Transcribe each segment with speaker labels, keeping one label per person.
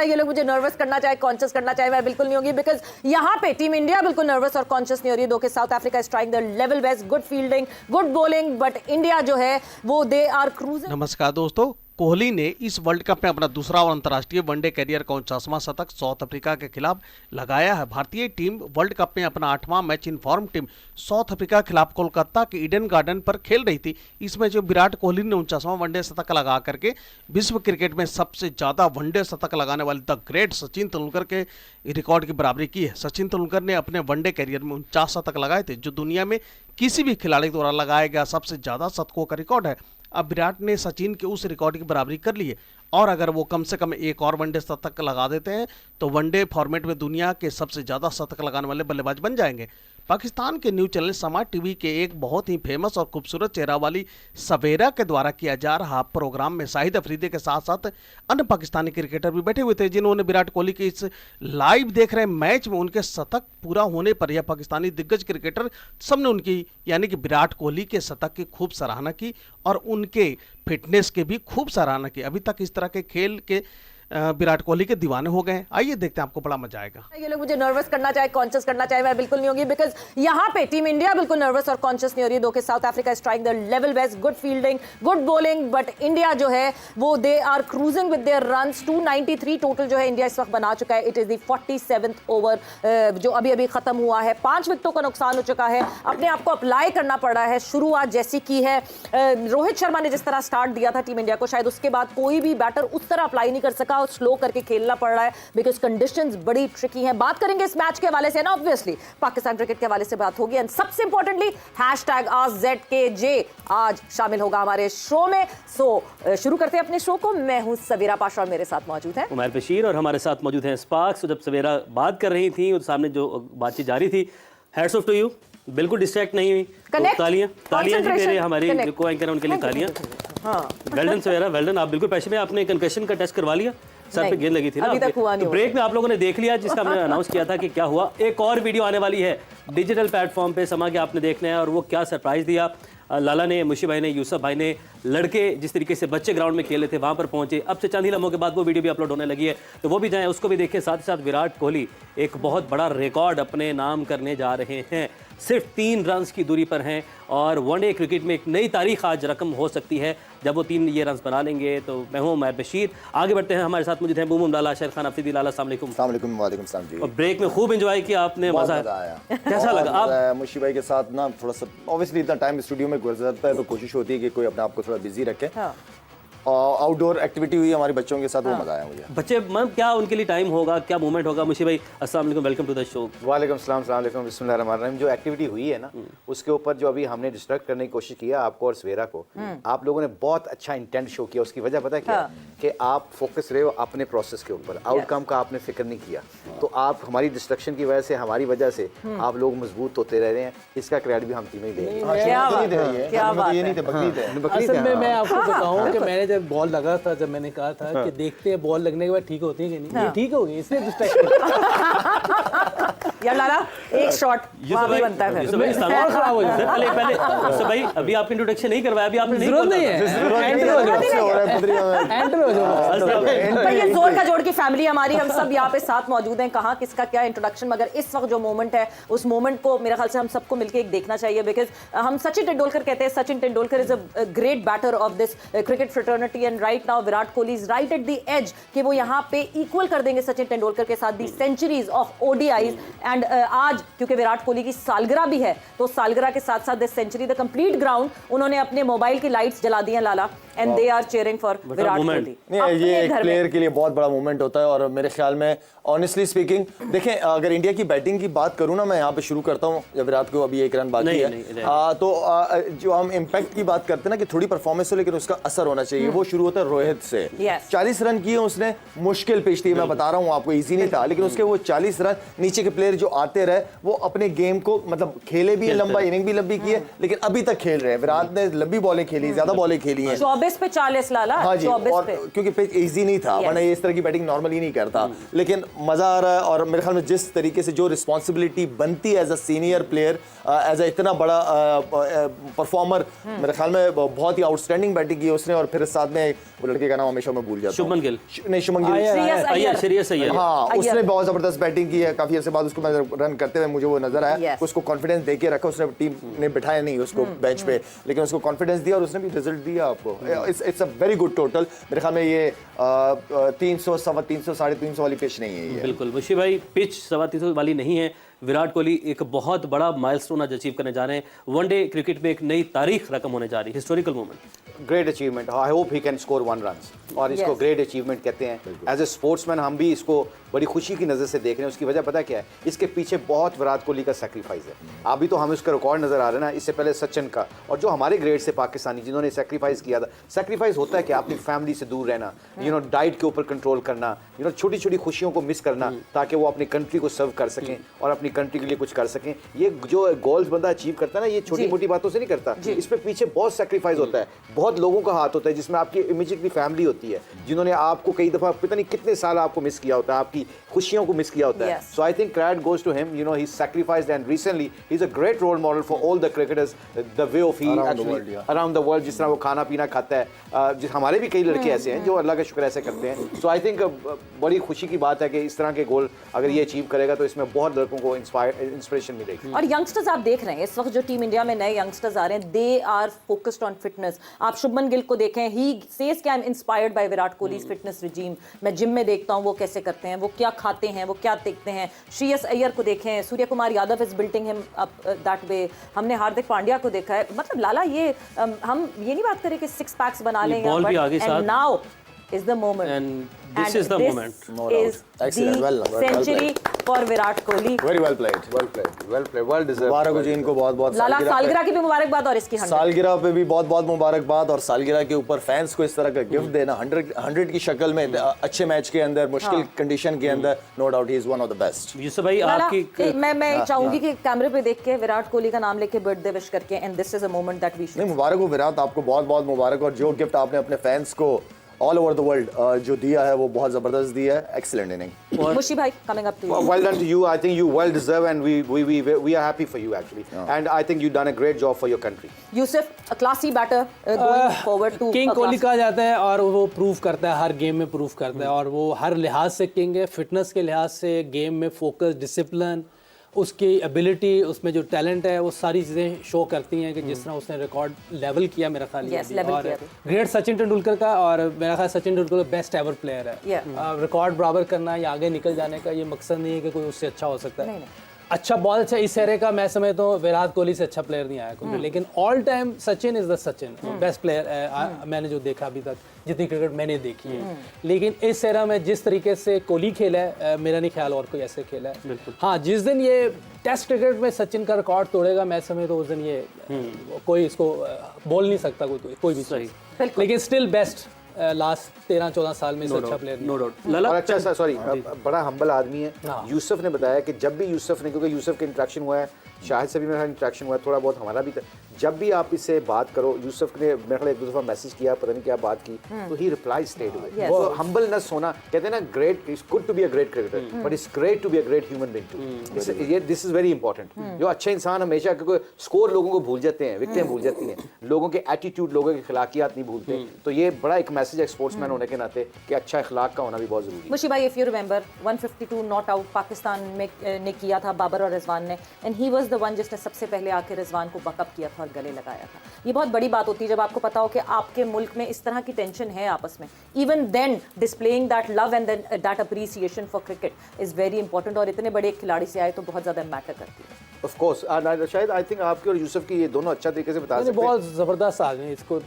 Speaker 1: ये लोग मुझे नर्वस करना चाहे कॉन्शियस करना चाहे मैं बिल्कुल नहीं होगी बिकॉज यहाँ पे टीम इंडिया बिल्कुल नर्वस और कॉन्शियस नहीं हो रही है। दो के South Africa is trying the level best, good fielding, good bowling, but India जो है वो दे आर क्रूजिंग।
Speaker 2: नमस्कार दोस्तों, कोहली ने इस वर्ल्ड कप में अपना दूसरा और अंतर्राष्ट्रीय वनडे कैरियर का 49वां शतक साउथ अफ्रीका के खिलाफ लगाया है। भारतीय टीम वर्ल्ड कप में अपना 8वां match in form team South Africa के खिलाफ कोलकाता के ईडन गार्डन पर खेल रही थी। इसमें जो विराट कोहली ने 49वां वनडे शतक लगा करके विश्व क्रिकेट में सबसे ज्यादा वनडे शतक लगाने वाले द ग्रेट सचिन तेंदुलकर के रिकॉर्ड की बराबरी की है। सचिन तेंदुलकर ने अपने वनडे कैरियर में 49 शतक लगाए थे, जो दुनिया में किसी भी खिलाड़ी द्वारा लगाया गया सबसे ज्यादा शतकों का रिकॉर्ड है। अब विराट ने सचिन के उस रिकॉर्ड की बराबरी कर ली है और अगर वो कम से कम एक और वनडे शतक लगा देते हैं तो वनडे फॉर्मेट में दुनिया के सबसे ज्यादा शतक लगाने वाले बल्लेबाज बन जाएंगे। पाकिस्तान के न्यूज चैनल समाज टीवी के एक बहुत ही फेमस और खूबसूरत चेहरा वाली सवेरा के द्वारा किया जा रहा प्रोग्राम में शाहिद अफरीदी के साथ साथ अन्य पाकिस्तानी क्रिकेटर भी बैठे हुए थे, जिन्होंने विराट कोहली के इस लाइव देख रहे मैच में उनके शतक पूरा होने पर यह पाकिस्तानी दिग्गज क्रिकेटर सबने उनकी यानी कि विराट कोहली के शतक की खूब सराहना की और उनके फिटनेस के भी खूब सराहना की। अभी तक इस तरह के खेल के विराट कोहली के दीवाने हो गए। आइए देखते हैं, आपको बड़ा मजा आएगा।
Speaker 1: ये लोग मुझे नर्वस करना चाहे कॉन्शियस करना चाहे मैं बिल्कुल नहीं होगी बिकॉज यहाँ पे टीम इंडिया बिल्कुल नर्वस और कॉन्शियस नहीं हो रही है। दो के South Africa is trying the level best, good fielding, good bowling, but India जो है वो they are cruising with their runs. 293 total जो है इंडिया इस वक्त बना चुका है। It is the 47th over जो अभी अभी खत्म हुआ है। 5 विकेटों का नुकसान हो चुका है। अपने आप को अप्लाई करना पड़ रहा है। शुरुआत जैसी की है रोहित शर्मा ने जिस तरह स्टार्ट दिया था टीम इंडिया को, शायद उसके बाद कोई भी बैटर उस तरह अप्लाई नहीं कर सका और स्लो करके खेलना पड़ रहा है बिकॉज कंडीशंस बड़ी ट्रिकी हैं। बात करेंगे इस मैच के हवाले से ना, ऑब्वियसली पाकिस्तान क्रिकेट के हवाले से बात होगी एंड सबसे इंपॉर्टेंटली #AskZKJ आज शामिल होगा हमारे शो में। सो शुरू करते हैं अपने शो को। मैं हूं सवेरा पाशा और मेरे साथ मौजूद है
Speaker 3: उमर बशीर और हमारे साथ मौजूद हैं स्पार्क्स। जब सवेरा बात कर रही थी और सामने जो बातचीत जारी थी, हैट्स ऑफ टू यू, बिल्कुल डिस्ट्रैक्ट नहीं हुई। तो तालियां जी मेरे हमारे को एंकर उनके लिए तालियां। हाँ, वेल सवेरा, वेल डन। आप बिल्कुल पैसे में आपने कंकशन का टेस्ट करवा लिया, सर पे गेंद लगी थी ना,
Speaker 1: अभी तक हुआ नहीं।
Speaker 3: तो ब्रेक में आप लोगों ने देख लिया जिसका हमने अनाउंस किया था कि क्या हुआ। एक और वीडियो आने वाली है डिजिटल प्लेटफॉर्म पे, समा के आपने देखना है और वो क्या सरप्राइज दिया लाला ने, मुशी भाई ने, यूसुफ भाई ने, लड़के जिस तरीके से बच्चे ग्राउंड में खेल रहे थे वहां पर पहुंचे। अब से चंद ही लम्हों के बाद वो वीडियो भी अपलोड होने लगी है, तो वो भी जाएं, उसको भी देखें। साथ ही साथ विराट कोहली एक बहुत बड़ा रिकॉर्ड अपने नाम करने जा रहे हैं। सिर्फ 3 रन की दूरी पर हैं और वनडे क्रिकेट में एक नई तारीख आज रकम हो सकती है जब वो 3 ये रन बना लेंगे। तो मैं हूँ उमर बशीर, आगे बढ़ते हैं। हमारे साथ मौजूद हैं बूम लाला, शेर खान अफरीदी लाला। अस्सलाम वालेकुम।
Speaker 4: वालेकुम सलाम जी।
Speaker 3: और ब्रेक में खूब एंजॉय किया आपने, मजा आया? कैसा लगा? आप
Speaker 4: मुशी भाई के साथ ना थोड़ा सा ऑब्वियसली इतना टाइम स्टूडियो में गुजरता है तो कोशिश होती है कि कोई अपने आप को थोड़ा बिजी रखे। आउटडोर एक्टिविटी हुई हमारे बच्चों के साथ, वो मजा आया मुझे।
Speaker 3: बच्चे मतलब क्या उनके लिए टाइम होगा, क्या मूवमेंट होगा? मुशी भाई अस्सलाम वालेकुम, वेलकम टू द शो।
Speaker 4: वालेकुम सलाम, बिस्मिल्लाहिर्रहमानिर्रहीम। जो एक्टिविटी हुई है ना उसके ऊपर जो अभी हमने डिस्ट्रैक्ट करने की कोशिश किया आपको और सवेरा को, आप लोगों ने बहुत अच्छा इंटेंट शो किया। उसकी वजह पता है क्या? कि आप फोकस रहे हो अपने प्रोसेस के ऊपर, आउटकम का आपने फिक्र नहीं किया। तो आप हमारी डिस्ट्रक्शन की वजह से, हमारी वजह से आप लोग मजबूत होते रह रहे हैं। इसका क्रेडिट भी हम तीनों ही देंगे।
Speaker 5: असल में मैं आपको बताऊं कि मैंने जब बॉल लगा था, जब मैंने कहा था कि देखते हैं बॉल लगने के बाद ठीक होती है कि नहीं, ये ठीक हो गई, इसलिए डिस्ट्रैक्ट
Speaker 1: यार लाला एक शॉट वहां भी बनता है फिर
Speaker 5: और खराब हो जाता है।
Speaker 3: पहले भाई अभी आपने इंट्रोडक्शन नहीं करवाया, अभी आपने
Speaker 5: जरूरत नहीं है, एंटर हो जाओ।
Speaker 1: ये जोर का जोड़ की फैमिली हमारी, हम सब यहाँ पे साथ मौजूद हैं। कहाँ किसका क्या इंट्रोडक्शन, मगर इस वक्त जो मोमेंट है उस मोमेंट को मेरे ख्याल से हम सबको मिलकर एक देखना चाहिए बिकॉज हम सचिन तेंदुलकर कहते हैं, Sachin Tendulkar is a great batter of this cricket fraternity and right now Virat Kohli is right at the age कि वो यहाँ पे इक्वल कर देंगे सचिन तेंदुलकर के साथ the centuries of ODIs. And आज क्योंकि विराट कोहली की सालगिरह भी है तो सालगिरह के साथ साथ this century the complete ground उन्होंने अपने मोबाइल की लाइट्स जला दी हैं लाला, and they are cheering for Virat Kohli.
Speaker 4: ये एक प्लेयर के लिए बहुत बड़ा मूवमेंट होता है और मेरे ख्याल में ऑनेस्टली स्पीकिंग देखें, अगर इंडिया की बैटिंग की बात करूं ना, मैं यहाँ पे शुरू करता हूं। जब विराट को अभी 1 रन बाकी है तो जो हम इम्पैक्ट की बात करते हैं ना कि थोड़ी परफॉर्मेंस हो लेकिन उसका असर होना चाहिए, वो शुरू होता है रोहित से। 40 रन किए उसने, मुश्किल पेश थी, मैं बता रहा हूँ आपको, इजी नहीं था, लेकिन उसके वो 40 रन नीचे के प्लेयर जो आते रहे वो अपने गेम को मतलब खेले भी, लंबा इनिंग भी लंबी की है, लेकिन अभी तक खेल रहे हैं। विराट ने लंबी बॉलें खेली, ज्यादा बॉलें खेली हैं।
Speaker 1: 24 24 पे 40 लाला,
Speaker 4: हाँ जी,
Speaker 1: 24
Speaker 4: और
Speaker 1: पे।
Speaker 4: क्योंकि पिच इजी नहीं था, वरना ये इस तरह की बैटिंग नॉर्मली नहीं करता, लेकिन मजा आ रहा है। और मेरे ख्याल में जिस तरीके से जो रिस्पॉन्सिबिलिटी बनती है as a senior player, as a इतना बड़ा परफॉर्मर, मेरे ख्याल में बहुत ही आउटस्टैंडिंग बैटिंग की उसने। और फिर साथ में वो लड़के का नाम हमेशा मैं भूल जाता हूं।
Speaker 3: शुभमन गिल,
Speaker 4: नहीं, शुभमन गिल,
Speaker 3: श्रेयस अय्यर,
Speaker 4: हाँ,
Speaker 1: अय्यर।
Speaker 4: उसने बहुत जबरदस्त बैटिंग की है। काफी अर्से बाद उसको रन करते हुए मुझे वो नजर आया।
Speaker 1: Yes.
Speaker 4: उसको कॉन्फिडेंस दे के रखा, उसने टीम ने बिठाया नहीं उसको बेंच पे, लेकिन उसको कॉन्फिडेंस दिया और उसने भी रिजल्ट दिया आपको। It's a very good total. मेरे ख्याल में ये 300, 350, 350 वाली पिच नहीं है ये।
Speaker 3: बिल्कुल मुशी भाई, पिच 350 वाली नहीं है। विराट कोहली एक बहुत बड़ा माइलस्टोन आज अचीव करने जा रहे हैं। वनडे क्रिकेट में एक नई तारीख रकम होने जा रही है, historical moment.
Speaker 6: Great achievement. I hope he can score 1 runs, और इसको
Speaker 1: Yes.
Speaker 6: ग्रेट अचीवमेंट कहते हैं। एज ए स्पोर्ट्समैन हम भी इसको बड़ी खुशी की नज़र से देख रहे हैं। उसकी वजह पता क्या है? इसके पीछे बहुत विराट कोहली का सेक्रीफाइस है। अभी तो हमें उसका रिकॉर्ड नजर आ रहा है ना, इससे पहले सचिन का, और जो हमारे ग्रेट से पाकिस्तानी जिन्होंने सेक्रीफाइस किया था। सेक्रीफाइस होता है कि अपनी फैमिली से दूर रहना, डाइट के ऊपर कंट्रोल करना, छोटी छोटी खुशियों को मिस करना, ताकि वो अपनी कंट्री को सर्व कर सकें और अपनी कंट्री के लिए कुछ कर सकें। ये जो गोल्स बंदा अचीव करता है ना, ये छोटी मोटी बातों से नहीं करता। इस पे पीछे बहुत सेक्रीफाइस होता है, बहुत लोगों का हाथ होता है, जिसमें आपकी इमीडिएटली फैमिली होती है, जिन्होंने आपको कई दफा पता नहीं कितने साल आपको मिस किया होता है, आपकी खुशियों को मिस किया होता है।
Speaker 1: Yes.
Speaker 6: So I think credit goes to him. He sacrificed, and recently he's a great role model for all the cricketers. The way of he
Speaker 4: Around the
Speaker 6: actually
Speaker 4: world, yeah.
Speaker 6: around the world, जिस तरह वो खाना पीना खाता है, जिस हमारे भी कई लड़के ऐसे हैं जो अल्लाह का शुक्र ऐसे करते हैं। So I think बड़ी खुशी की बात है कि इस तरह के गोल अगर ये अचीव करेगा तो इसमें बहुत लड़कों को इंस्पिरेशन मिलेगी।
Speaker 1: और यंगस्टर्स आप देख रहे हैं इस वक्त जो टीम इंडिया में नए यंगस्टर्स आ रहे हैं, they are focused on fitness. आप शुभमन गिल को देखें, ही सेज कि I am inspired by Virat Kohli's fitness regime. मैं जिम में देखता हूं वो कैसे करते हैं, वो क्या खाते हैं, वो क्या देखते हैं। श्रेयस अय्यर को देखें, Surya Kumar Yadav is building him up that way. हमने हार्दिक पांड्या को देखा है। मतलब लाला, ये हम ये नहीं बात करें कि 6 पैक्स बना लें,
Speaker 3: बॉल भी आगे साथ।
Speaker 1: And now is the moment,
Speaker 3: And this is the moment.
Speaker 4: No doubt.
Speaker 1: is
Speaker 4: Excellent.
Speaker 1: the
Speaker 4: Well
Speaker 1: century for Virat Kohli।
Speaker 4: Very well played,
Speaker 6: well deserved।
Speaker 4: मुबारक हो जी इनको, बहुत बहुत
Speaker 1: लाला,
Speaker 4: सालगिरह पे।
Speaker 1: सालगिरह की भी मुबारकबाद और इसकी 100।
Speaker 4: सालगिरह पे भी बहुत बहुत मुबारकबाद। और सालगिरह के ऊपर फैंस को इस तरह का गिफ्ट देना 100 की शक्ल में, अच्छे मैच के अंदर, मुश्किल कंडीशन के अंदर, no doubt he is one of the best.
Speaker 3: Yusuf भाई,
Speaker 1: लाला,
Speaker 3: आपकी
Speaker 1: मैं चाहूंगी कि कैमरे पे देख के विराट कोहली का नाम लेके बर्थडे विश करके, and this is a moment that we should.
Speaker 4: नहीं, मुबारक हो विराट, आपको बहुत बहुत मुबारक। और जो गिफ्ट आपने अपने फैंस को ऑल ओवर द वर्ल्ड जो दिया है वो बहुत जबरदस्त दिया है। Excellent inning.
Speaker 1: मुशी भाई, coming up to you.
Speaker 6: Well done to you. I think you well deserve, and we are happy for you actually. And I think you've done a great job for your country.
Speaker 1: Yusuf, a classy batter going forward to
Speaker 5: king
Speaker 1: a
Speaker 5: Kohli
Speaker 1: class-
Speaker 5: कहा जाता है, और वो prove करता है, हर game में prove करता है, और वो हर लिहाज से किंग है। फिटनेस के लिहाज से, गेम में फोकस, डिसिप्लिन, उसकी एबिलिटी, उसमें जो टैलेंट है, वो सारी चीज़ें शो करती हैं कि जिस तरह उसने रिकॉर्ड लेवल किया मेरा ख्याल।
Speaker 1: Yes, level
Speaker 5: और
Speaker 1: किया।
Speaker 5: ग्रेट सचिन तेंदुलकर का, और मेरा ख्याल Sachin Tendulkar best ever player है।
Speaker 1: Yeah.
Speaker 5: रिकॉर्ड बराबर करना या आगे निकल जाने का ये मकसद नहीं है कि कोई उससे अच्छा हो सकता है।
Speaker 1: नहीं।
Speaker 5: अच्छा, बहुत अच्छा इस एरे का मैं समझता हूँ विराट कोहली से अच्छा प्लेयर नहीं आया कोई, लेकिन all time Sachin is the Sachin, best player मैंने जो देखा अभी तक, जितनी क्रिकेट मैंने देखी है। लेकिन इस एरा में जिस तरीके से कोहली खेला है, मेरा नहीं ख्याल और कोई ऐसे खेला है। हाँ, जिस दिन ये टेस्ट क्रिकेट में सचिन का रिकॉर्ड तोड़ेगा, मैं समझता हूँ उस दिन ये कोई इसको बोल नहीं सकता कोई भी
Speaker 3: सही।
Speaker 5: चीज़। लेकिन स्टिल बेस्ट लास्ट 13-14 साल में से अच्छा प्लेयर
Speaker 3: नो डाउट। लाला,
Speaker 6: और अच्छा सॉरी, बड़ा हम्बल आदमी है। यूसुफ ने बताया कि जब भी यूसुफ ने, क्योंकि यूसुफ के इंटरेक्शन हुआ है, शाहिद से भी मेरा इंटरेक्शन हुआ है, थोड़ा बहुत हमारा भी था, जब भी आप इससे बात करो, यूसुफ ने मेरे ख्याल एक दो दफा मैसेज किया, पता नहीं क्या बात की, तो ही रिप्लाई स्ट्रेट अवे। वो हम्बलनेस होना, कहते हैं ना, great, it's good to be a great cricketer, but it's great to be a great human being too. ये दिस इज वेरी इंपॉर्टेंट। जो अच्छा इंसान हमेशा, क्योंकि स्कोर लोगों को भूल जाते हैं, विकेटें भूल जाती हैं, लोगों के एटीट्यूड, लोगों के अखलाकियात नहीं भूलते। तो ये बड़ा एक मैसेज है स्पोर्ट्समैन होने के नाते कि अच्छा अखलाक का होना भी बहुत जरूरी है।
Speaker 1: मुशी भाई, if you remember 152 not out Pakistan में ने किया था बाबर और रिजवान ने, and he was the one जिसने सबसे पहले आके रिजवान को बकअप किया था और गले लगाया था। ये बहुत बड़ी बात होती है जब आपको पता हो कि आपके मुल्क में इस तरह की टेंशन है आपस में। Even then displaying that love and that appreciation for cricket is very important, और इतने बड़े खिलाड़ी से आए तो बहुत ज़्यादा मैटर करती है।
Speaker 6: ऑफ कोर्स, शायद आई थिंक आपके और यूसुफ की ये दोनों अच्छा तरीके से बता सकते हैं।
Speaker 5: बहुत ज़बरदस्त आदमी है। इसको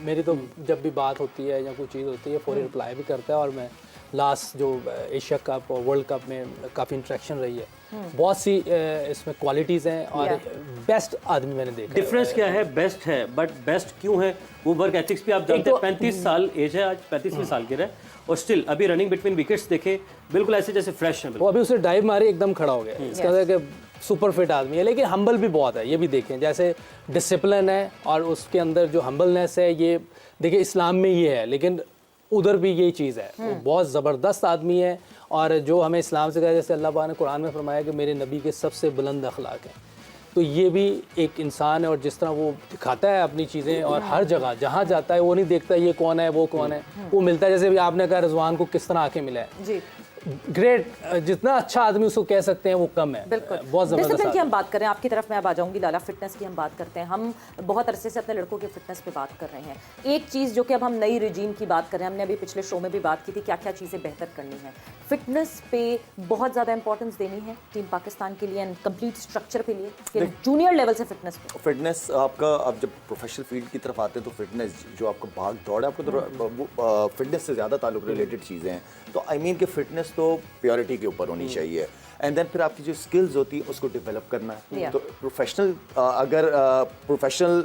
Speaker 5: मेरी तो जब भी बात होती है या कोई चीज़ होती है, फौरी रिप्लाई भी करता है। और मैं लास्ट जो एशिया कप और वर्ल्ड कप में काफ़ी इंटरेक्शन रही है, बहुत सी इसमें क्वालिटीज़ हैं, और बेस्ट आदमी मैंने देखा।
Speaker 3: डिफरेंस क्या है? बेस्ट है, बट बेस्ट क्यों है? वो वर्क एथिक्स भी आप जानते हैं। 35 साल एज है, आज 35वीं साल की है, और स्टिल अभी रनिंग बिटवीन विकेट्स देखे, बिल्कुल ऐसे जैसे फ्रेश है।
Speaker 5: वो अभी उसने डाइव मारी, एकदम खड़ा हो गया। इसका मतलब कि सुपर फिट आदमी है, लेकिन हम्बल भी बहुत है। ये भी देखें, जैसे डिसिप्लिन है और उसके अंदर जो हम्बलनेस है, ये देखिए इस्लाम में ये है, लेकिन उधर भी यही चीज़ है। वो बहुत ज़बरदस्त आदमी है, और जो हमें इस्लाम से कहा, जैसे अल्लाह पाक ने कुरान में फरमाया कि मेरे नबी के सबसे बुलंद अखलाक हैं, तो ये भी एक इंसान है। और जिस तरह वो दिखाता है अपनी चीज़ें, और हर जगह जहाँ जाता है वो नहीं देखता ये कौन है वो कौन है, वो मिलता है। जैसे भी आपने कहा रिजवान को किस तरह आके मिला है,
Speaker 1: जी
Speaker 5: ग्रेट, जितना अच्छा आदमी उसको कह सकते हैं वो कम है।
Speaker 1: बिल्कुल।
Speaker 5: बहुत
Speaker 1: डिसिप्लिन
Speaker 5: ज़बरदस्त
Speaker 1: की हम बात करें, आपकी तरफ मैं अब आ जाऊंगी लाला। फिटनेस की हम बात करते हैं, हम बहुत अरसे से अपने लड़कों के फिटनेस पे बात कर रहे हैं। एक चीज़ जो कि अब हम नई रिजीम की बात कर रहे हैं, हमने अभी पिछले शो में भी बात की थी, क्या क्या चीज़ें बेहतर करनी है। फिटनेस पे बहुत ज़्यादा इंपॉर्टेंस देनी है टीम पाकिस्तान के लिए, एंड कंप्लीट स्ट्रक्चर के लिए, कि जूनियर लेवल से फिटनेस पे।
Speaker 4: फिटनेस आपका, आप जब प्रोफेशनल फील्ड की तरफ आते हैं तो फिटनेस जो आपका भाग दौड़ है, आपको तो फिटनेस से ज़्यादा ताल्लुक रिलेटेड चीज़ें हैं। तो आई मीन कि फिटनेस तो प्योरिटी के ऊपर होनी चाहिए, एंड देन फिर आपकी जो स्किल्स होती है उसको डेवलप करना है।
Speaker 1: Yeah.
Speaker 4: तो प्रोफेशनल अगर प्रोफेशनल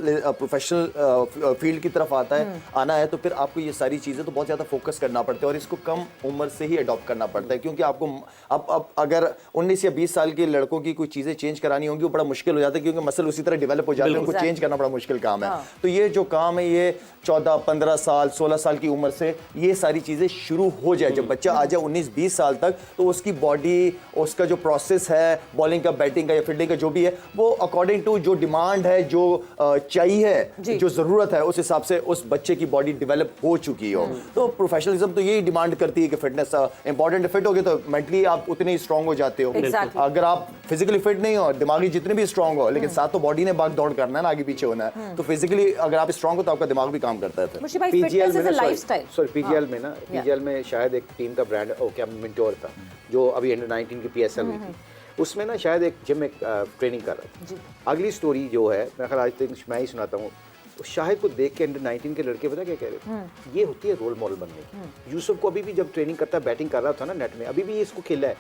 Speaker 4: फील्ड की तरफ आना है तो फिर आपको ये सारी चीज़ें तो बहुत ज़्यादा फोकस करना पड़ता है, और इसको कम उम्र से ही अडॉप्ट करना पड़ता है, क्योंकि आपको अब अगर 19 या 20 साल के लड़कों की कोई चीज़ें चेंज करानी होंगी वो बड़ा मुश्किल हो जाता है, क्योंकि मसल उसी तरह डेवलप हो जाते हैं, उनको चेंज करना बड़ा मुश्किल काम है। तो ये जो काम है ये 14, 15 साल, 16 साल की उम्र से ये सारी चीज़ें शुरू हो जाए। जब बच्चा आ जाए 19-20 साल तक, तो उसकी बॉडी, उसका जो प्रोसेस है बॉलिंग का, बैटिंग का या फील्डिंग का जो भी है, वो अकॉर्डिंग टू जो डिमांड है, जो चाहिए, जो ज़रूरत है, उस हिसाब से उस बच्चे की बॉडी डेवलप हो चुकी हो। तो प्रोफेशनलिज्म तो यही डिमांड करती है कि फिटनेस इंपॉर्टेंट है। फिट हो गए तो मेंटली आप उतने ही स्ट्रांग हो जाते हो।
Speaker 1: Exactly.
Speaker 4: अगर आप फिजिकली फिट नहीं हो, दिमागी जितने भी स्ट्रांग हो, लेकिन साथ तो बॉडी ने भाग दौड़ करना है ना, आगे पीछे होना है, तो फिजिकली अगर आप स्ट्रांग हो तो आपका दिमाग भी काम करता है।
Speaker 1: मुशी भाई, fitness is a lifestyle.
Speaker 6: Sorry PGL में ना, पीजीएल में शायद एक टीम का ब्रांड क्या मिंटोर था, जो अभी अंडर 19 की पीएसएल हुई थी, उसमें ना शायद एक जिम में ट्रेनिंग कर रहा था। अगली स्टोरी जो है, मैं ख्याल आज तक मैं ही सुनाता हूँ, तो शाहिद को देख के अंडर 19 के लड़के पता क्या कह रहे थे, ये होती है रोल मॉडल बनने की। यूसुफ को अभी भी जब ट्रेनिंग करता है, बैटिंग कर रहा था ना नेट में, अभी भी इसको खेला है।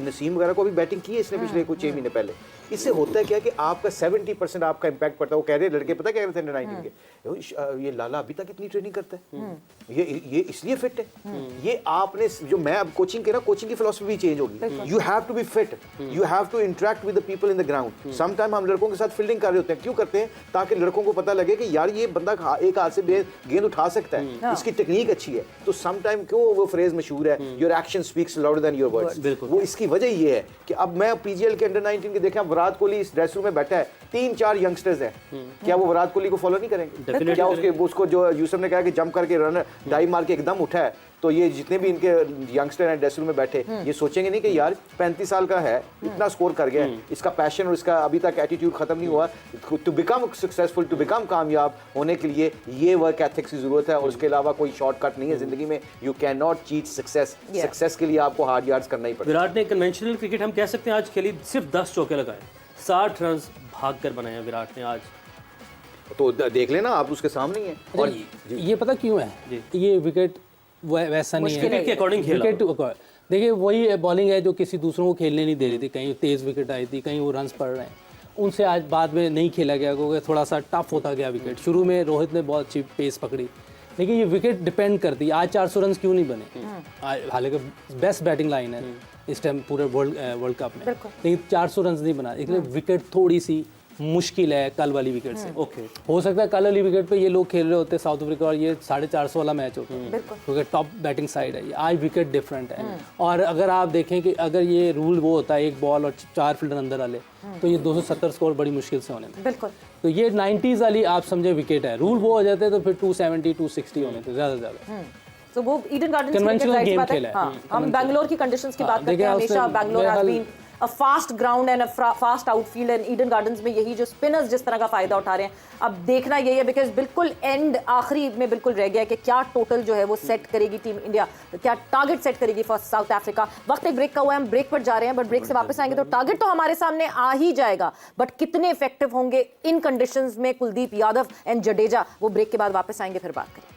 Speaker 6: नसीम वगैरह को अभी बैटिंग की है इसने पिछले कुछ 6 महीने पहले। इससे होता है क्या कि आपका 70% आपका इंपैक्ट पड़ता है। वो कह रहे लड़के पता क्या कह रहे थे अंडर 19 के, ये लाला अभी तक इतनी ट्रेनिंग करता है, ये इसलिए फिट है। ये आपने जो मैं अब कोचिंग कह रहा, कोचिंग की फिलॉसफी भी चेंज होगी। You have to be fit, you have to interact with the people in the ground. Sometime हम लड़कों के साथ फील्डिंग कर रहे होते हैं, क्यों करते हैं? ताकि लड़कों को पता लगे कि यार ये बंदा एक हाथ से गेंद उठा सकता है, इसकी टेक्निक अच्छी है। तो समटाइम क्यों वो फ्रेज मशहूर है, your action speaks louder than your words. वो इसकी वजह ये है कि अब मैं पीजीएल के अंडर 19 के देखें, विराट कोहली इस ड्रेस रूम में बैठा है, 3-4 यंगस्टर्स हैं, क्या वो विराट कोहली को फॉलो नहीं करेंगे? क्या उसको जो यूसुफ ने कहा कि जंप करके रन डाइव मार के एकदम उठा है, तो ये जितने भी इनके यंगस्टर हैं ड्रेसिंग रूम में बैठे, ये सोचेंगे नहीं कि यार 35 साल का है, इतना स्कोर कर गया, इसका पैशन और इसका अभी तक एटीट्यूड खत्म नहीं हुआ। To become successful, to become कामयाब होने के लिए ये वर्क एथिक्स की जरूरत है, और उसके अलावा कोई शॉर्टकट नहीं है जिंदगी में। You can not cheat success. Success के लिए आपको हार्ड यार्ड्स करना ही पड़ेगा।
Speaker 3: विराट ने कन्वेंशनल क्रिकेट हम कह सकते हैं आज खेली, सिर्फ 10 चौके लगाए, 60 रन भाग कर बनाए हैं विराट ने आज।
Speaker 6: तो देख लेना आप, उसके सामने ही है।
Speaker 5: और ये पता क्यों है, ये विकेट वैसा नहीं है,
Speaker 3: विकेट के अकॉर्डिंग खेला।
Speaker 5: विकेट देखिए वही बॉलिंग है जो किसी दूसरों को खेलने नहीं दे रही थी। कहीं तेज़ विकेट आई थी, कहीं वो रन्स पड़ रहे हैं, उनसे आज बाद में नहीं खेला गया, क्योंकि थोड़ा सा टफ होता गया विकेट। शुरू में रोहित ने बहुत अच्छी पेस पकड़ी, लेकिन ये विकेट डिपेंड करती है। आज 400 रन क्यों नहीं बने? हालांकि बेस्ट बैटिंग लाइन है इस टाइम पूरे वर्ल्ड कप में, लेकिन 400 रन नहीं बना, इसलिए विकेट थोड़ी सी मुश्किल है कल वाली विकेट से।
Speaker 3: ओके,
Speaker 5: हो सकता है कल वाली विकेट पे ये लोग खेल रहे होते साउथ अफ्रीका, और ये 450 वाला मैच होता है, क्योंकि टॉप बैटिंग साइड है। आज विकेट डिफरेंट है। और अगर आप देखें कि अगर ये रूल वो होता है, एक बॉल और 4 फील्डर अंदर वाले, तो ये 270 स्कोर बड़ी मुश्किल से होने थे।
Speaker 1: बिल्कुल।
Speaker 5: तो ये 90s वाली आप समझे विकेट है, रूल वो हो जाते तो फिर 270 260 होने थे ज़्यादा से ज़्यादा।
Speaker 1: तो वो ईडन गार्डन्स
Speaker 5: Conventional game खेला है।
Speaker 1: हाँ, हम बैंगलोर की कंडीशंस की बात करते
Speaker 5: देखिए
Speaker 1: हैं
Speaker 5: उससे
Speaker 1: हमेशा। बैंगलोर हैज
Speaker 5: मेरा
Speaker 1: been a fast ground and a fast outfield, and Eden Gardens में यही जो स्पिनर्स जिस तरह का फायदा उठा रहे हैं, अब देखना यही है, बिकॉज बिल्कुल एंड आखिरी में बिल्कुल रह गया कि क्या टोटल जो है वो सेट करेगी टीम इंडिया, क्या टारगेट सेट करेगी फॉर साउथ अफ्रीका। वक्त एक ब्रेक का हुआ है, हम ब्रेक पर जा रहे हैं, बट ब्रेक से वापस आएंगे तो टारगेट तो हमारे सामने आ ही जाएगा, बट कितने इफेक्टिव होंगे इन कंडीशंस में कुलदीप यादव एंड जडेजा, वो ब्रेक के बाद वापस आएंगे, फिर बात करें।